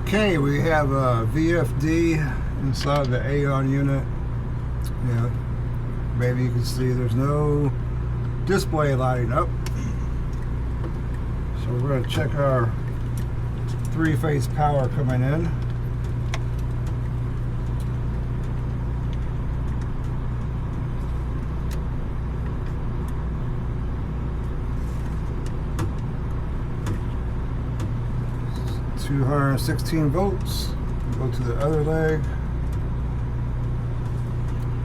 Okay, we have a VFD inside the AAON unit. Yeah, maybe you can see there's no display lighting up. So we're going to check our three-phase power coming in. It's 216 volts. Go to the other leg.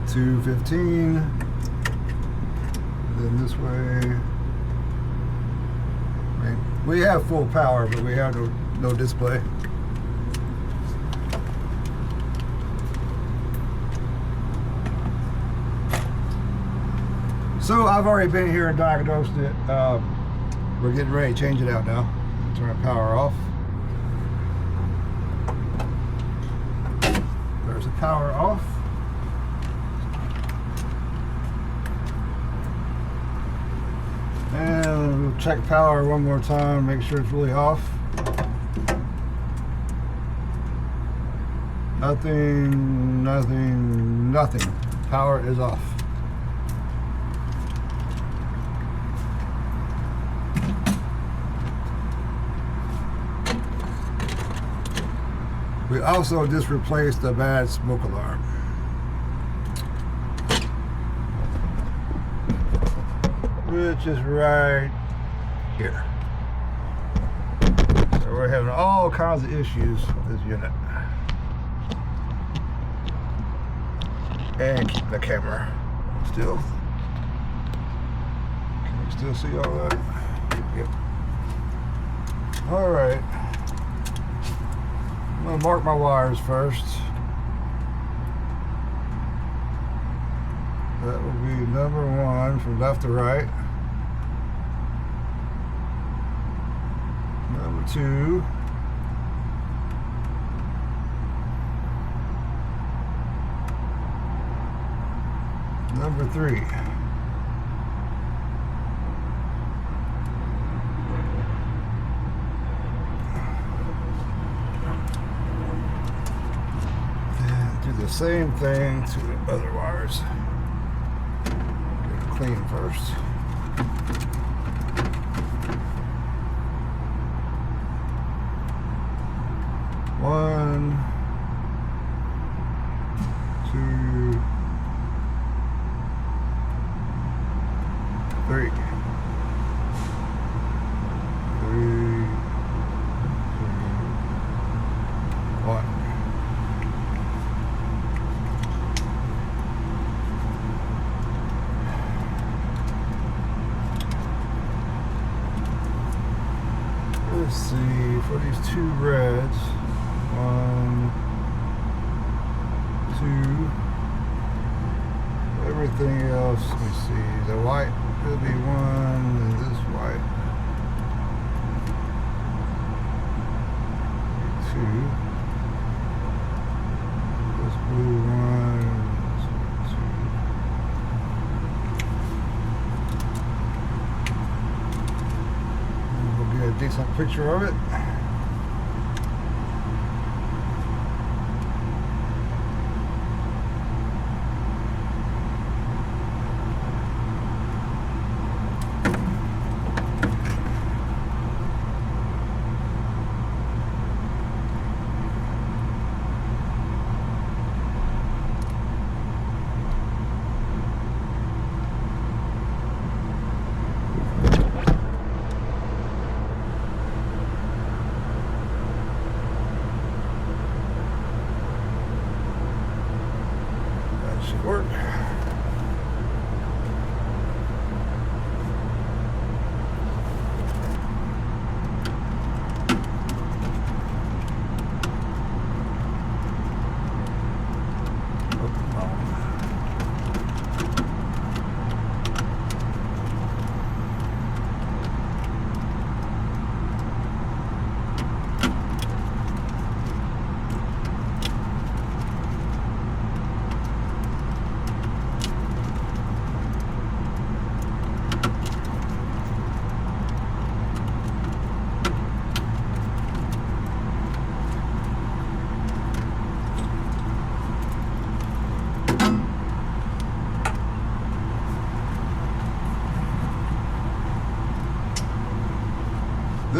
215. Then this way. We have full power, but we have no display. So I've already been here and diagnosed it. We're getting ready to change it out now. Turn the power off. There's the power off. And we'll check power one more time, make sure it's really off. Nothing. Power is off. We also just replaced the bad smoke alarm. Which is right here. So we're having all kinds of issues with this unit. And keep the camera still. Can you still see all that? Yep. Alright. I'm going to mark my wires first. That will be number 1 from left to right. Number 2. Number 3. And do the same thing to the other wires. Clean first. One, 2, 3. 1. Let's see, for these 2 reds, 1, 2, everything else, let me see, the white will be 1, and this white, 2, this blue 1, this 2. We'll get a decent picture of it. Work.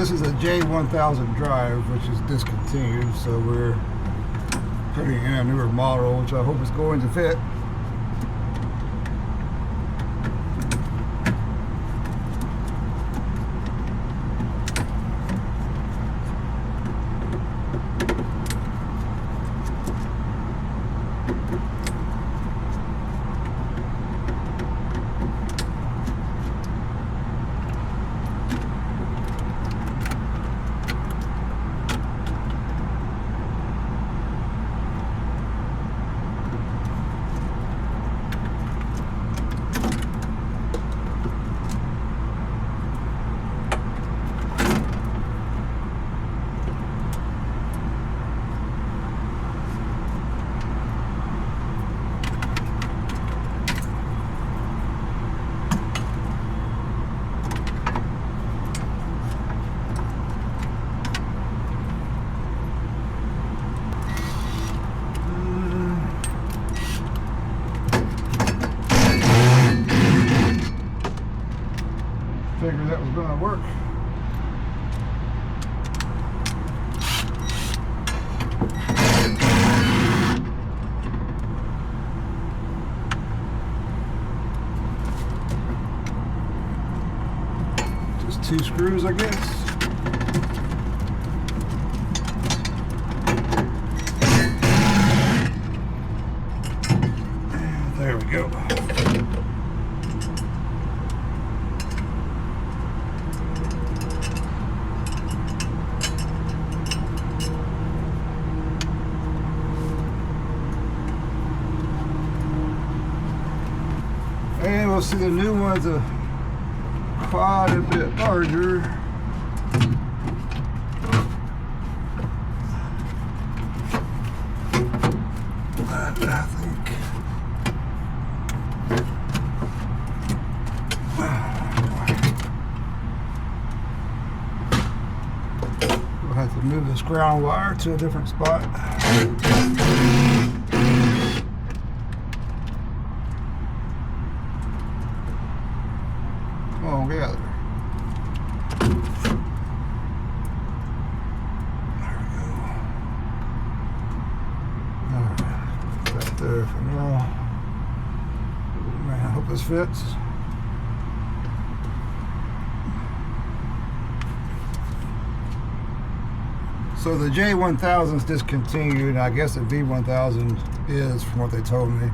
this is a J1000 drive, which is discontinued, so we're putting in a newer model, which I hope is going to fit. Figured that was going to work. Just 2 screws, I guess. There we go. And we'll see the new ones are quite a bit larger. I think we'll have to move this ground wire to a different spot. All together. There we go. Alright, put that there for now. Oh, man, I hope this fits. So the J1000 is discontinued. I guess the V1000 is, from what they told me.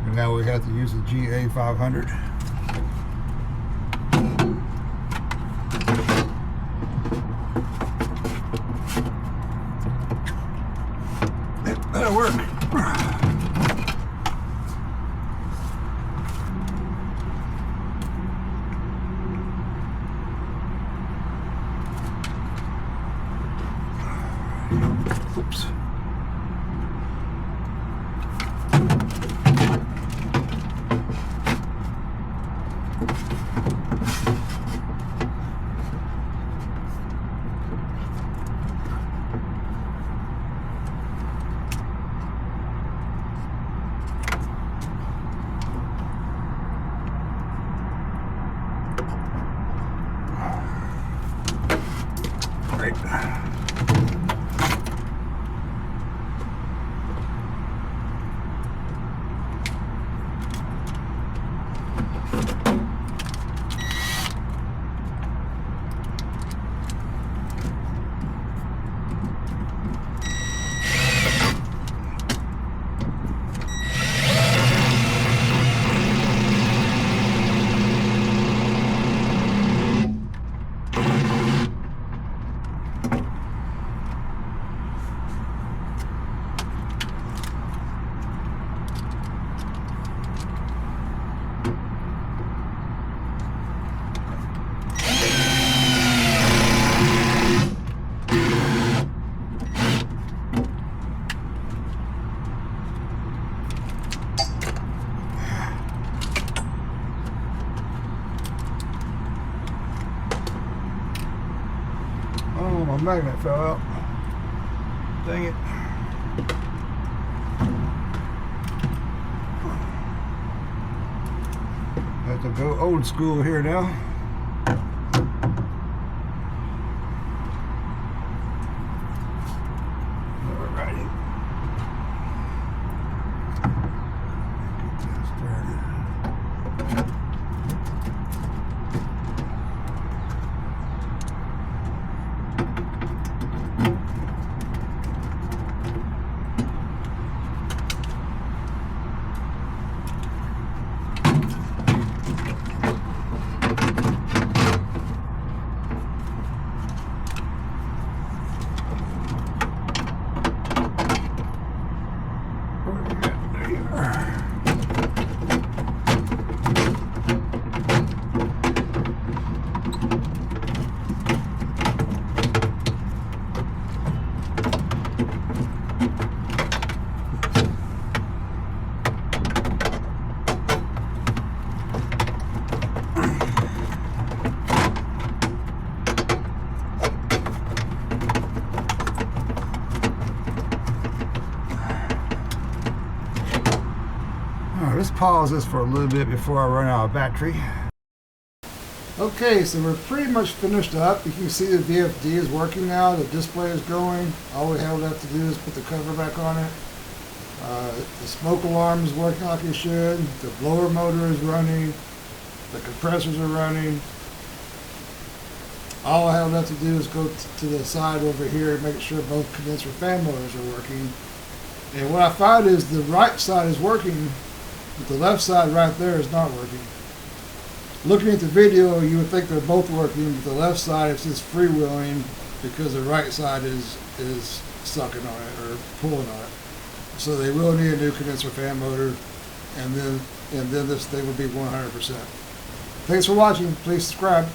And now we have to use the GA500. That'll work. Oops. Right. Oh, my magnet fell out. Dang it. Have to go old school here now. Alrighty. Get this started. Let's pause this for a little bit before I run out of battery. Okay, so we're pretty much finished up. You can see the VFD is working now. The display is going. All we have left to do is put the cover back on it. The smoke alarm is working like it should. The blower motor is running. The compressors are running. All I have left to do is go to the side over here and make sure both condenser fan motors are working. And what I find is the right side is working, but the left side right there is not working. Looking at the video, you would think they're both working, but the left side is just freewheeling because the right side is sucking on it or pulling on it. So they will need a new condenser fan motor, and then this thing will be 100%. Thanks for watching. Please subscribe.